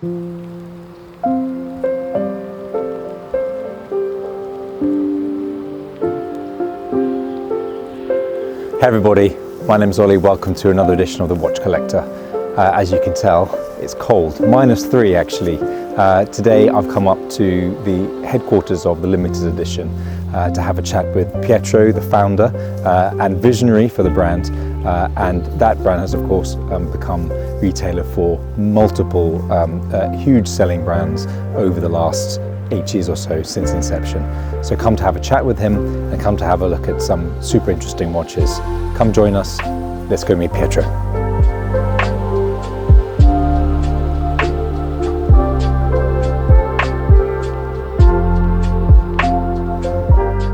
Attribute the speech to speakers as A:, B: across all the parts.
A: Hey everybody, my name's Ollie. Welcome to another edition of The Watch Collector. As you can tell, it's cold, -3 actually. Today I've come up to the headquarters of the limited edition to have a chat with Pietro, the founder and visionary for the brand. And that brand has of course become retailer for multiple huge selling brands over the last 8 years or so since inception. So come to have a chat with him and come to have a look at some super interesting watches. Come join us. Let's go meet Pietro.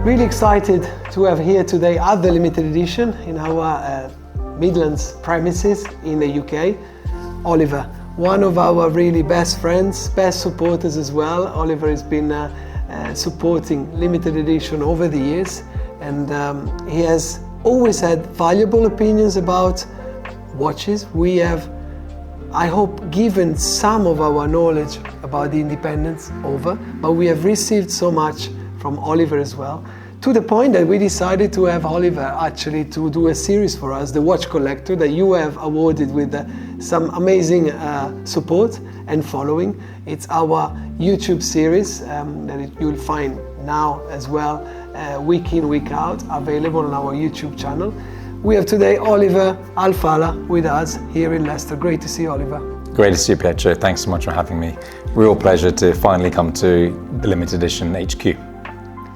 B: Really excited to have here today at the limited edition in our Midlands premises in the UK, Oliver. One of our really best friends, best supporters as well. Oliver has been supporting limited edition over the years, and he has always had valuable opinions about watches. We have, I hope, given some of our knowledge about the independents over, but we have received so much from Oliver as well, to the point that we decided to have Oliver actually to do a series for us, The Watch Collector, that you have awarded with some amazing support and following. It's our YouTube series that you'll find now as well, week in, week out, available on our YouTube channel. We have today Oliver Al-Falah with us here in Leicester. Great to see you, Oliver.
A: Great to see you, Pietro. Thanks so much for having me. Real pleasure to finally come to the limited edition HQ.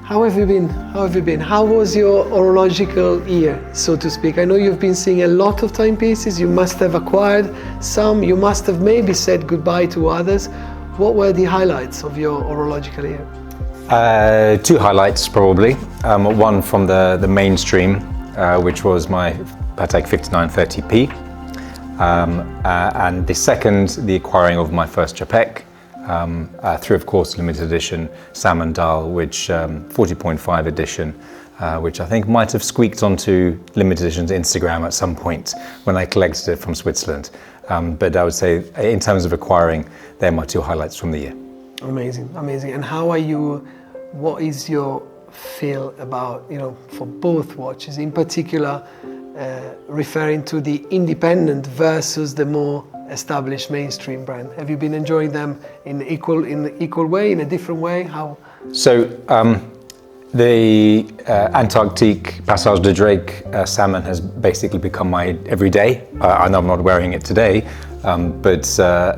B: How have you been? How have you been? How was your horological year, so to speak? I know you've been seeing a lot of timepieces. You must have acquired some. You must have maybe said goodbye to others. What were the highlights of your horological year?
A: Two highlights probably. One from the mainstream, which was my Patek 5930P. And the second, the acquiring of my first Czapek. Through, of course, limited edition salmon dial, which 40.5 edition, which I think might have squeaked onto limited edition's Instagram at some point when I collected it from Switzerland. But I would say, in terms of acquiring, they're my two highlights from the year.
B: Amazing, amazing. And how are you? What is your feel about, for both watches, in particular, referring to the independent versus the more established mainstream brand? Have you been enjoying them in equal way, in a different way? How?
A: So the Antarctique Passage de Drake salmon has basically become my everyday. I know I'm not wearing it today, but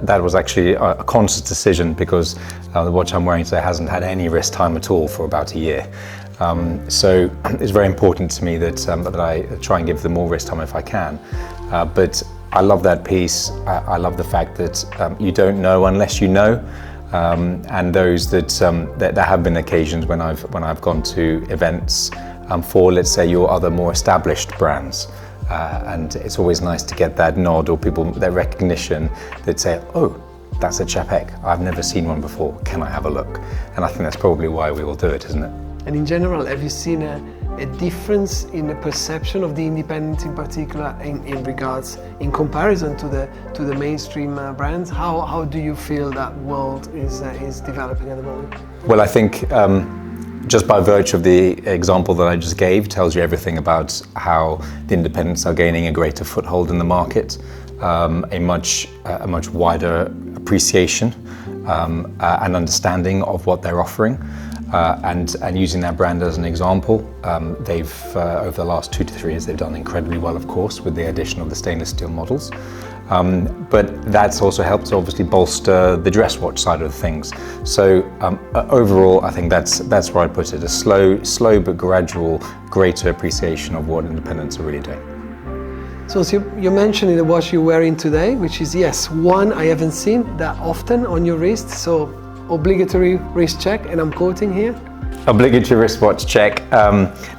A: that was actually a conscious decision because the watch I'm wearing today hasn't had any wrist time at all for about a year. So it's very important to me that I try and give them more wrist time if I can. But I love that piece. I love the fact that you don't know unless you know, and those that there have been occasions when I've gone to events for, let's say, your other more established brands, and it's always nice to get that nod or people that recognition that say, "Oh, that's a Czapek. I've never seen one before. Can I have a look?" And I think that's probably why we will do it, isn't it?
B: And in general, have you seen a difference in the perception of the independent in particular in comparison to the mainstream brands? How do you feel that world is developing at the moment?
A: Well, I think just by virtue of the example that I just gave tells you everything about how the independents are gaining a greater foothold in the market, a much wider appreciation and understanding of what they're offering. And using that brand as an example, they've over the last 2 to 3 years they've done incredibly well, of course, with the addition of the stainless steel models. But that's also helped to obviously bolster the dress watch side of things. So overall, I think that's where I'd put it: a slow but gradual, greater appreciation of what independents are really doing.
B: So you mentioned the watch you're wearing today, which is, yes, one I haven't seen that often on your wrist. So obligatory wrist check, and I'm quoting here.
A: Obligatory wristwatch check.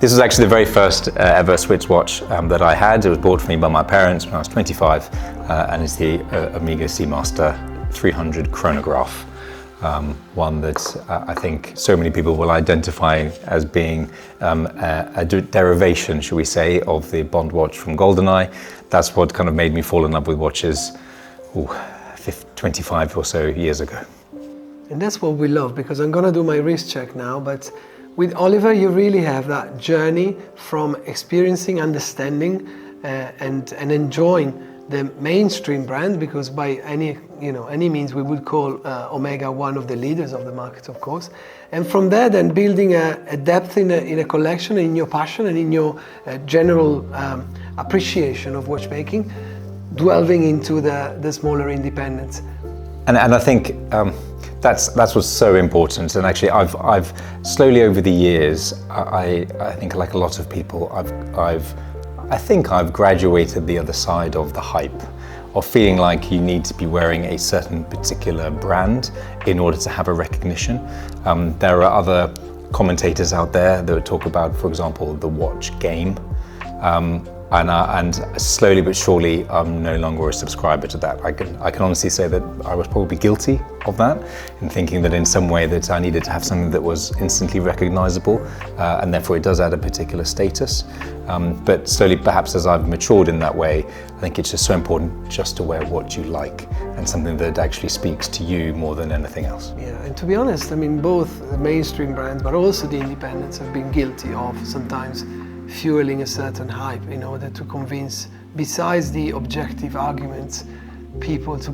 A: This was actually the very first ever Swiss watch that I had. It was bought for me by my parents when I was 25, and it's the Omega Seamaster 300 chronograph. One that I think so many people will identify as being a derivation, should we say, of the Bond watch from GoldenEye. That's what kind of made me fall in love with watches 25 or so years ago.
B: And that's what we love, because I'm gonna do my wrist check now, but with Oliver you really have that journey from experiencing, understanding and enjoying the mainstream brand, because by any means we would call Omega one of the leaders of the market, of course. And from there then building a depth in a collection, in your passion and in your general appreciation of watchmaking, delving into the smaller independents.
A: And I think that's what's so important. And actually, I've slowly over the years, I think like a lot of people, I think I've graduated the other side of the hype, of feeling like you need to be wearing a certain particular brand in order to have a recognition. There are other commentators out there that talk about, for example, the watch game. And slowly but surely, I'm no longer a subscriber to that. I can honestly say that I was probably guilty of that, in thinking that in some way that I needed to have something that was instantly recognizable, and therefore it does add a particular status. But slowly, perhaps as I've matured in that way, I think it's just so important just to wear what you like, and something that actually speaks to you more than anything else.
B: Yeah, and to be honest, I mean, both the mainstream brands, but also the independents have been guilty of sometimes fueling a certain hype in order to convince, besides the objective arguments, people to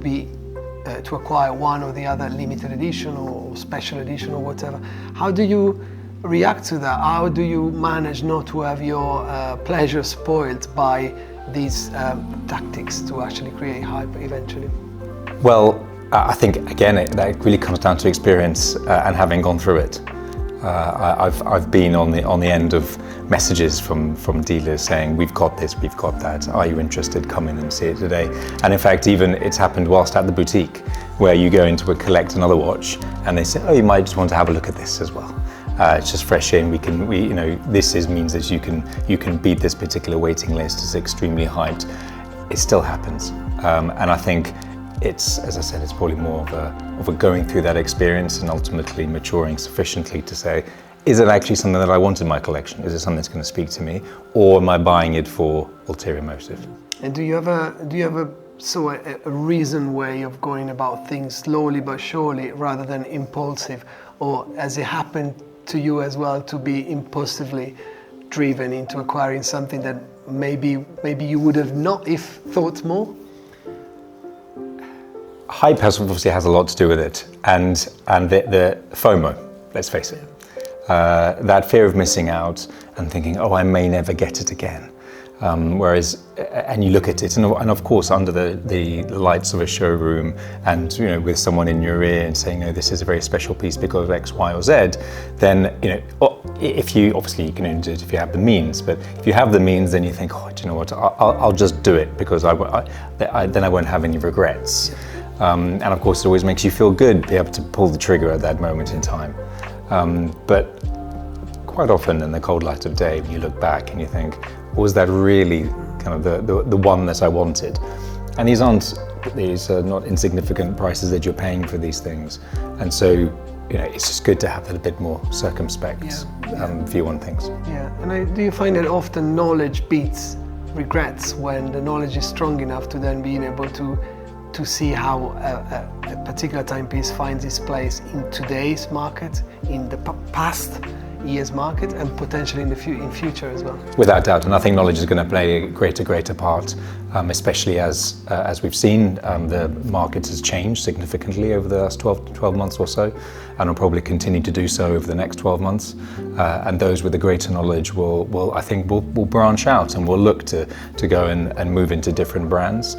B: acquire one or the other limited edition or special edition or whatever. How do you react to that? How do you manage not to have your pleasure spoiled by these tactics to actually create hype eventually?
A: Well, I think again that really comes down to experience and having gone through it. I've been on the end of messages from dealers saying, we've got this, we've got that, are you interested, come in and see it today. And in fact, even it's happened whilst at the boutique, where you go in to collect another watch and they say, oh, you might just want to have a look at this as well. It's just fresh in, this means that you can beat this particular waiting list. It's extremely hyped. It still happens. And I think it's, as I said, it's probably more of a going through that experience and ultimately maturing sufficiently to say, is it actually something that I want in my collection? Is it something that's going to speak to me, or am I buying it for ulterior motive?
B: And do you have a reasoned way of going about things slowly but surely rather than impulsive, or has it happened to you as well to be impulsively driven into acquiring something that maybe you would have not if thought more?
A: Hype obviously has a lot to do with it, and the FOMO, let's face it. That fear of missing out and thinking, oh, I may never get it again. And you look at it, and of course under the lights of a showroom, and with someone in your ear and saying, no, this is a very special piece because of X, Y, or Z, then if you can only do it if you have the means. But if you have the means, then you think, oh, do you know what? I'll just do it because then I won't have any regrets. And of course, it always makes you feel good to be able to pull the trigger at that moment in time. But quite often in the cold light of day, when you look back and you think, was that really kind of the one that I wanted? And these are not insignificant prices that you're paying for these things. And so, it's just good to have that a bit more circumspect view on things. Yeah,
B: and do you find that often knowledge beats regrets when the knowledge is strong enough to then being able to see how a particular timepiece finds its place in today's market, in the past year's market, and potentially in future as well?
A: Without doubt, and I think knowledge is going to play a greater part, especially as we've seen, the market has changed significantly over the last 12 months or so, and will probably continue to do so over the next 12 months. And those with the greater knowledge will branch out and will look to go and move into different brands.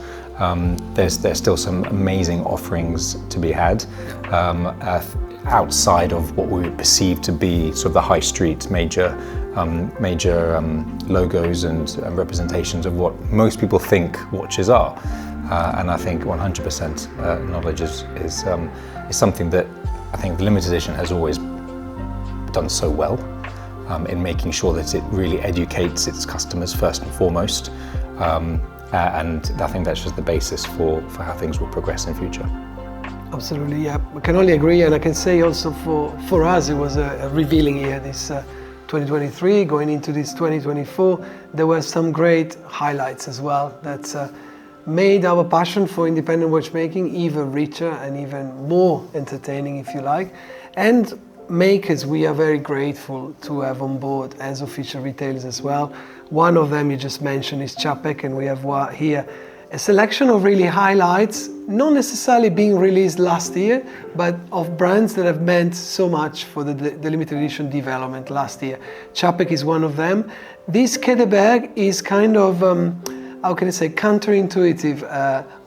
A: There's still some amazing offerings to be had outside of what we would perceive to be sort of the high street major logos and representations of what most people think watches are. And I think 100% knowledge is something that I think the limited edition has always done so well in making sure that it really educates its customers first and foremost. And I think that's just the basis for how things will progress in future.
B: Absolutely, yeah. I can only agree, and I can say also for us it was a revealing year, this 2023, going into this 2024. There were some great highlights as well that made our passion for independent watchmaking even richer and even more entertaining, if you like. And makers, we are very grateful to have on board as official retailers as well. One of them you just mentioned is Czapek, and we have here a selection of really highlights, not necessarily being released last year, but of brands that have meant so much for the limited edition development last year. Czapek is one of them. This Kedeberg is kind of, how can I say, counterintuitive,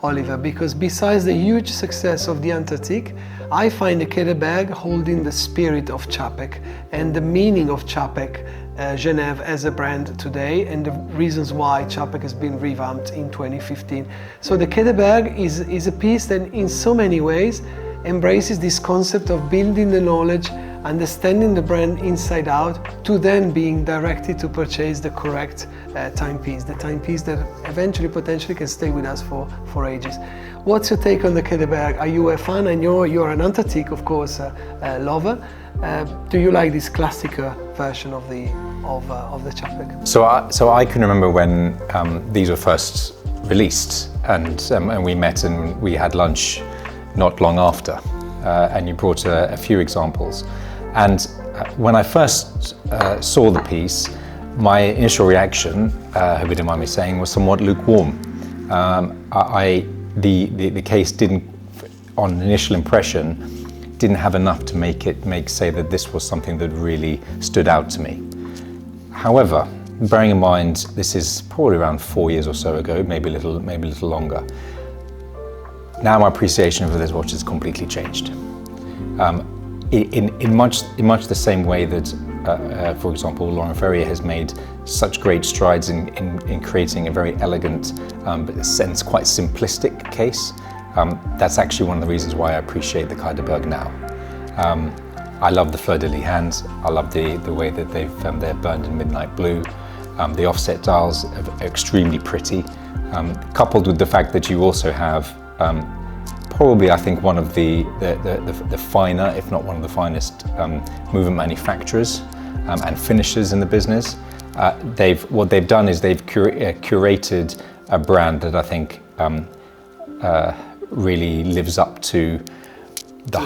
B: Oliver, because besides the huge success of the Antarctique, I find the Kedeberg holding the spirit of Czapek and the meaning of Czapek Genève as a brand today, and the reasons why Czapek has been revamped in 2015. So the Kedeberg is a piece that in so many ways embraces this concept of building the knowledge, understanding the brand inside out, to then being directed to purchase the correct timepiece, the timepiece that eventually potentially can stay with us for ages. What's your take on the Kedeberg? Are you a fan? I know you're an Antarctique, of course, lover. Do you like this classical version of the Czapek?
A: So I can remember when these were first released, and we met and we had lunch not long after, and you brought a few examples. And when I first saw the piece, my initial reaction, hope you don't mind me saying, was somewhat lukewarm. The case didn't, on initial impression, didn't have enough to say that this was something that really stood out to me. However, bearing in mind this is probably around 4 years or so ago, maybe a little longer, now my appreciation for this watch has completely changed. In much the same way that, for example, Laurent Ferrier has made such great strides in creating a very elegant, but in a sense quite simplistic case. That's actually one of the reasons why I appreciate the Kedeberg now. I love the fleur-de-lis hands. I love the way that they're burned in midnight blue. The offset dials are extremely pretty, coupled with the fact that you also have probably, I think, one of the finer, if not one of the finest, movement manufacturers and finishers in the business. What they've done is they've curated a brand that I think really lives up to the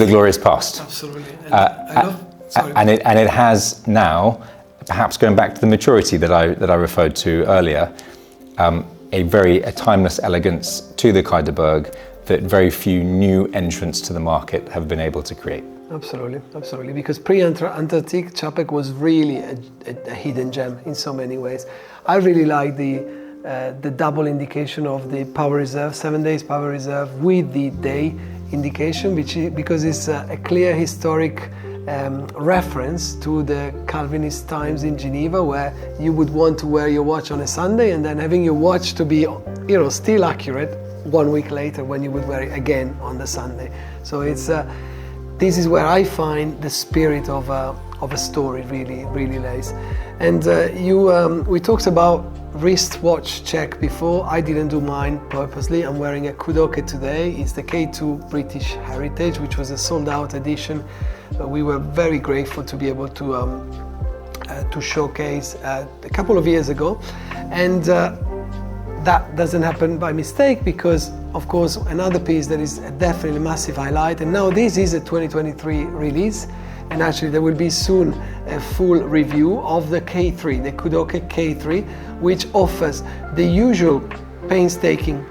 A: glorious past.
B: Absolutely.
A: And it has now, perhaps going back to the maturity that I referred to earlier, a timeless elegance to the Kedeberg that very few new entrants to the market have been able to create.
B: Absolutely, because pre-Antarctique, Czapek was really a hidden gem in so many ways. I really like the double indication of the power reserve, 7 days power reserve with the day indication, because it's a clear historic reference to the Calvinist times in Geneva, where you would want to wear your watch on a Sunday and then having your watch to be, still accurate 1 week later when you would wear it again on the Sunday. So this is where I find the spirit of a story really lays. And we talked about wristwatch check before. I didn't do mine purposely. I'm wearing a Kudoke today. It's the K2 British Heritage, which was a sold-out edition. We were very grateful to be able to showcase a couple of years ago, and that doesn't happen by mistake, because of course another piece that is definitely a massive highlight, and now this is a 2023 release, and actually there will be soon a full review of the K3, the Kudoke K3, which offers the usual painstaking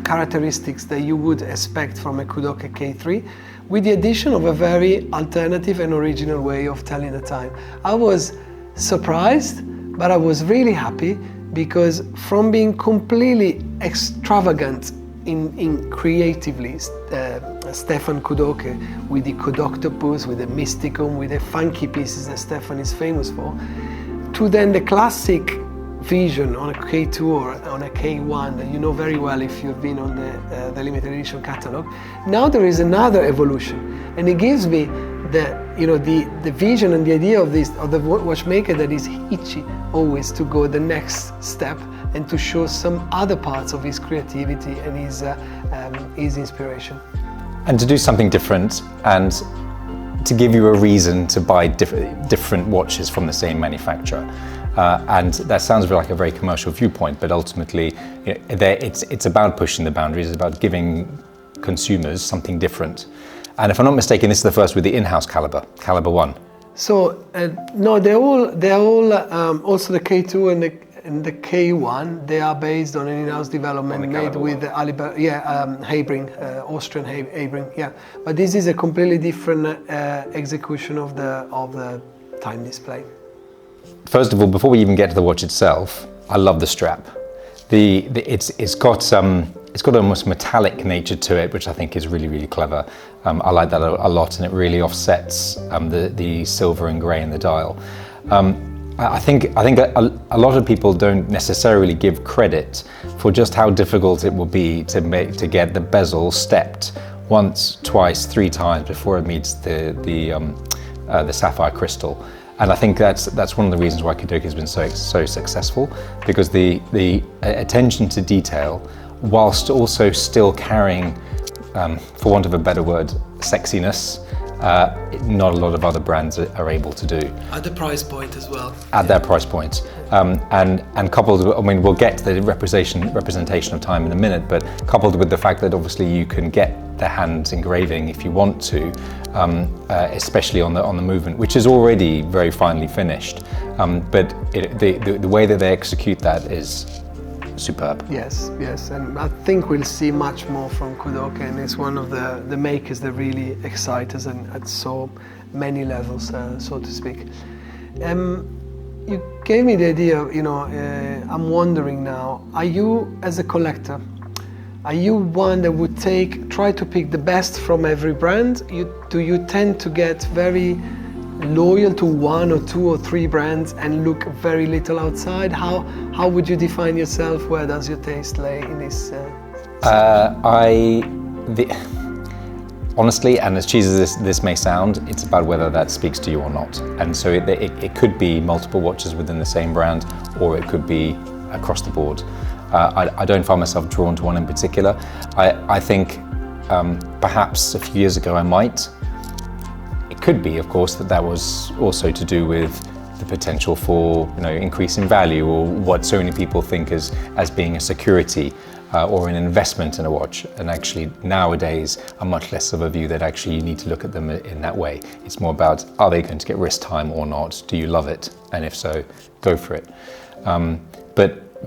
B: characteristics that you would expect from a Kudoke K3, with the addition of a very alternative and original way of telling the time. I was surprised, but I was really happy, because from being completely extravagant in creatively, Stefan Kudoke with the Kudoctopus, with the Mysticum, with the funky pieces that Stefan is famous for, to then the classic vision on a K2 or on a K1 that you know very well if you've been on the limited edition catalog. Now there is another evolution, and it gives me the vision and the idea of the watchmaker that is itchy always to go the next step and to show some other parts of his creativity and his inspiration.
A: And to do something different, and to give you a reason to buy different watches from the same manufacturer. And that sounds like a very commercial viewpoint, but ultimately it's about pushing the boundaries, it's about giving consumers something different. And if I'm not mistaken, this is the first with the in-house caliber 1.
B: So no, they're all also the K2 and the K1. They are based on an in-house development made with Hebring, Austrian Hebring. Yeah, but this is a completely different execution of the time display.
A: First of all, before we even get to the watch itself, I love the strap. It's got almost metallic nature to it, which I think is really, really clever. I like that a lot, and it really offsets the silver and grey in the dial. I think a lot of people don't necessarily give credit for just how difficult it will be to get the bezel stepped once, twice, 3 times before it meets the sapphire crystal. And I think that's one of the reasons why Kudoke has been so successful, because the attention to detail, whilst also still carrying, for want of a better word, sexiness, not a lot of other brands are able to do.
B: At the price point as well.
A: At their price point. And coupled with, I mean, we'll get to the representation of time in a minute, but coupled with the fact that obviously you can get the hand engraving if you want to, especially on the movement, which is already very finely finished. But the way that they execute that is superb.
B: Yes, and I think we'll see much more from Kudoke, and it's one of the makers that really excite us and at so many levels, so to speak. You gave me the idea, I'm wondering now, are you, as a collector, are you one that would try to pick the best from every brand? Do you tend to get very loyal to 1 or 2 or 3 brands and look very little outside? How would you define yourself? Where does your taste lay in this?
A: Honestly, and as cheesy as this may sound, it's about whether that speaks to you or not. And so it could be multiple watches within the same brand, or it could be across the board. I don't find myself drawn to one in particular. I think perhaps a few years ago I might. It could be, of course, that was also to do with the potential for increase in value, or what so many people think as being a security or an investment in a watch. And actually nowadays I'm much less of a view that actually you need to look at them in that way. It's more about, are they going to get wrist time or not? Do you love it? And if so, go for it.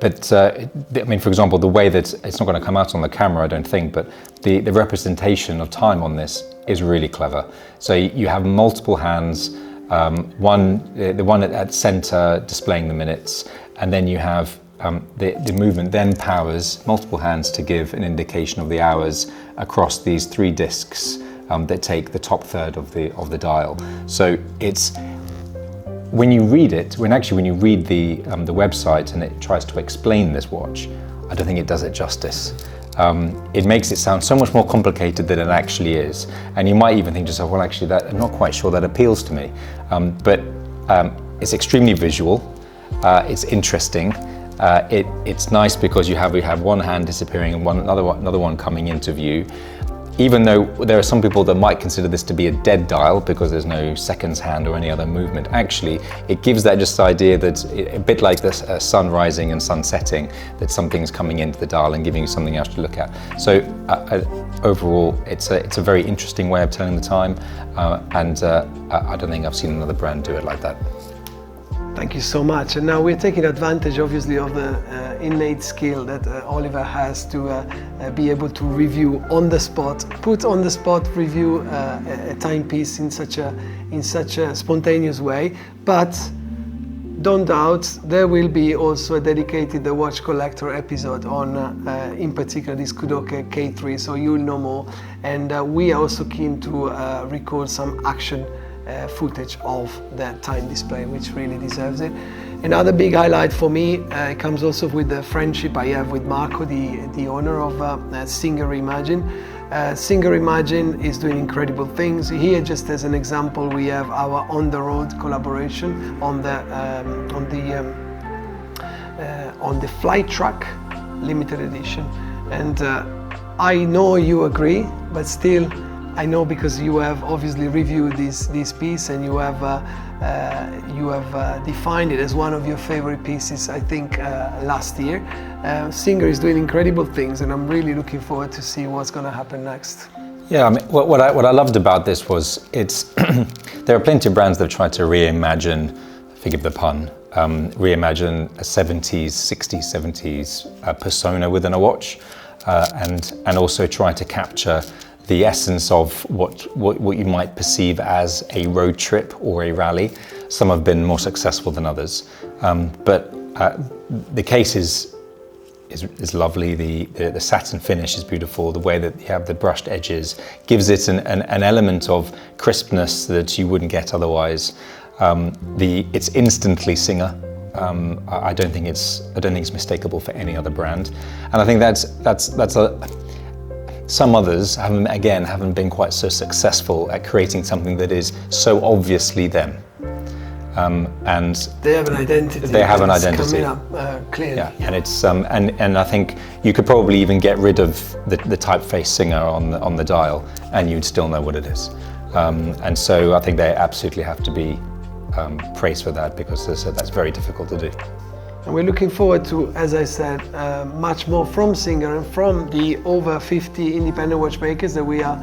A: But I mean, for example, the way that it's not going to come out on the camera, I don't think, but the representation of time on this is really clever. So you have multiple hands, the one at center displaying the minutes, and then you have the movement then powers multiple hands to give an indication of the hours across these 3 discs that take the top third of the dial. So it's, when you read it, when you read the website and it tries to explain this watch, I don't think it does it justice. It makes it sound so much more complicated than it actually is. And you might even think to yourself, well, actually, I'm not quite sure that appeals to me. But it's extremely visual. It's interesting. It's nice because you have one hand disappearing and another one coming into view. Even though there are some people that might consider this to be a dead dial because there's no seconds hand or any other movement, actually it gives that just idea that a bit like this sun rising and sun setting, that something's coming into the dial and giving you something else to look at. So overall it's a very interesting way of telling the time, and I don't think I've seen another brand do it like that.
B: Thank you so much. And now we're taking advantage, obviously, of the innate skill that Oliver has to be able to review on the spot, review a timepiece in such a spontaneous way. But don't doubt, there will be also a dedicated watch collector episode on, in particular, this Kudoke K3, so you'll know more. And we are also keen to record some action footage of that time display, which really deserves it. Another big highlight for me comes also with the friendship I have with Marco, the owner of Singer Reimagined. Singer Reimagined is doing incredible things. Here, just as an example, we have our on-the-road collaboration on the Flight Track limited edition. And I know you agree, but still, I know because you have obviously reviewed this piece and you have defined it as one of your favorite pieces, I think, last year. Singer is doing incredible things, and I'm really looking forward to see what's going to happen next.
A: Yeah, I mean, what I loved about this was there are plenty of brands that have tried to reimagine, forgive the pun, reimagine a 70s, 60s, 70s persona within a watch, and also try to capture the essence of what you might perceive as a road trip or a rally. Some have been more successful than others, but the case is lovely. The satin finish is beautiful. The way that you have the brushed edges gives it an element of crispness that you wouldn't get otherwise. It's instantly Singer. I don't think it's mistakable for any other brand, and I think that's some others haven't been quite so successful at creating something that is so obviously them. And
B: they have an identity.
A: They have an identity.
B: Coming up clearly.
A: Yeah, and it's and I think you could probably even get rid of the typeface Singer on the dial, and you'd still know what it is. And so I think they absolutely have to be praised for that, because that's very difficult to do.
B: And we're looking forward to, as I said, much more from Singer and from the over 50 independent watchmakers that we are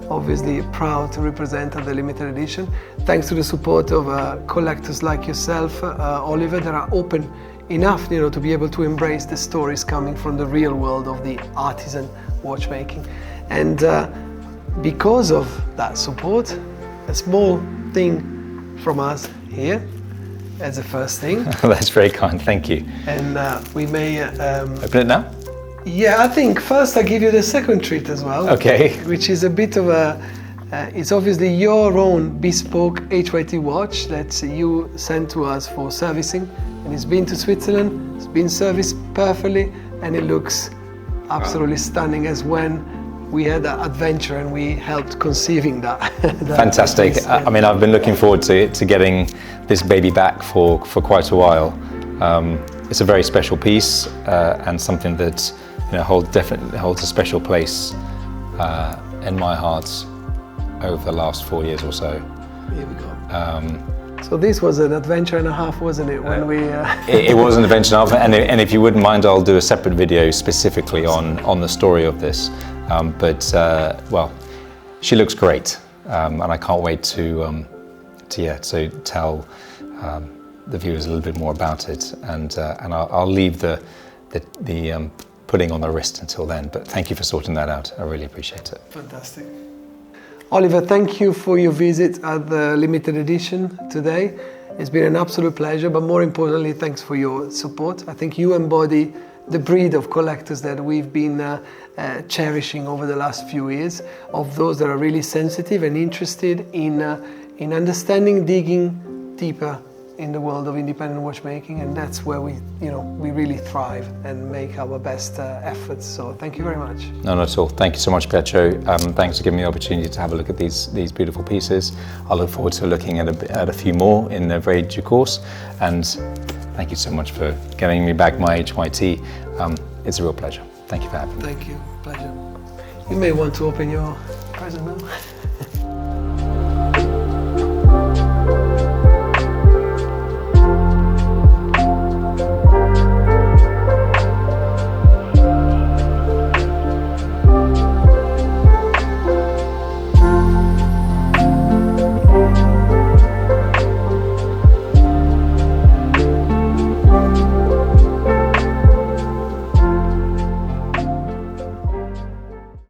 B: obviously proud to represent at the limited edition. Thanks to the support of collectors like yourself, Oliver, that are open enough, to be able to embrace the stories coming from the real world of the artisan watchmaking. And because of that support, a small thing from us here as a first thing.
A: That's very kind, thank you.
B: And we may...
A: Open it now?
B: Yeah, I think first I give you the second treat as well.
A: Okay.
B: Which is a bit of it's obviously your own bespoke HYT watch that you sent to us for servicing. And it's been to Switzerland, it's been serviced perfectly, and it looks absolutely stunning as when we had that adventure and we helped conceiving that.
A: Fantastic.
B: Piece, yeah.
A: I mean, I've been looking forward to getting this baby back for quite a while. It's a very special piece and something that definitely holds a special place in my heart over the last 4 years or so.
B: Here we go. So this was an adventure and a half, wasn't it? When we
A: it was an adventure and a half, and if you wouldn't mind, I'll do a separate video specifically on the story of this. Well, she looks great, and I can't wait to tell the viewers a little bit more about it, and I'll leave the putting on the wrist until then. But thank you for sorting that out. I really appreciate it.
B: Fantastic. Oliver, thank you for your visit at the limited edition today. It's been an absolute pleasure, but more importantly, thanks for your support. I think you embody the breed of collectors that we've been cherishing over the last few years, of those that are really sensitive and interested in understanding, digging deeper in the world of independent watchmaking, and that's where we really thrive and make our best efforts. So thank you very much.
A: No, not at all. Thank you so much, Pietro. Thanks for giving me the opportunity to have a look at these beautiful pieces. I look forward to looking at a few more in the very due course, and thank you so much for giving me back my HYT. It's a real pleasure. Thank you for having me.
B: Thank you. Pleasure. You may want to open your present now.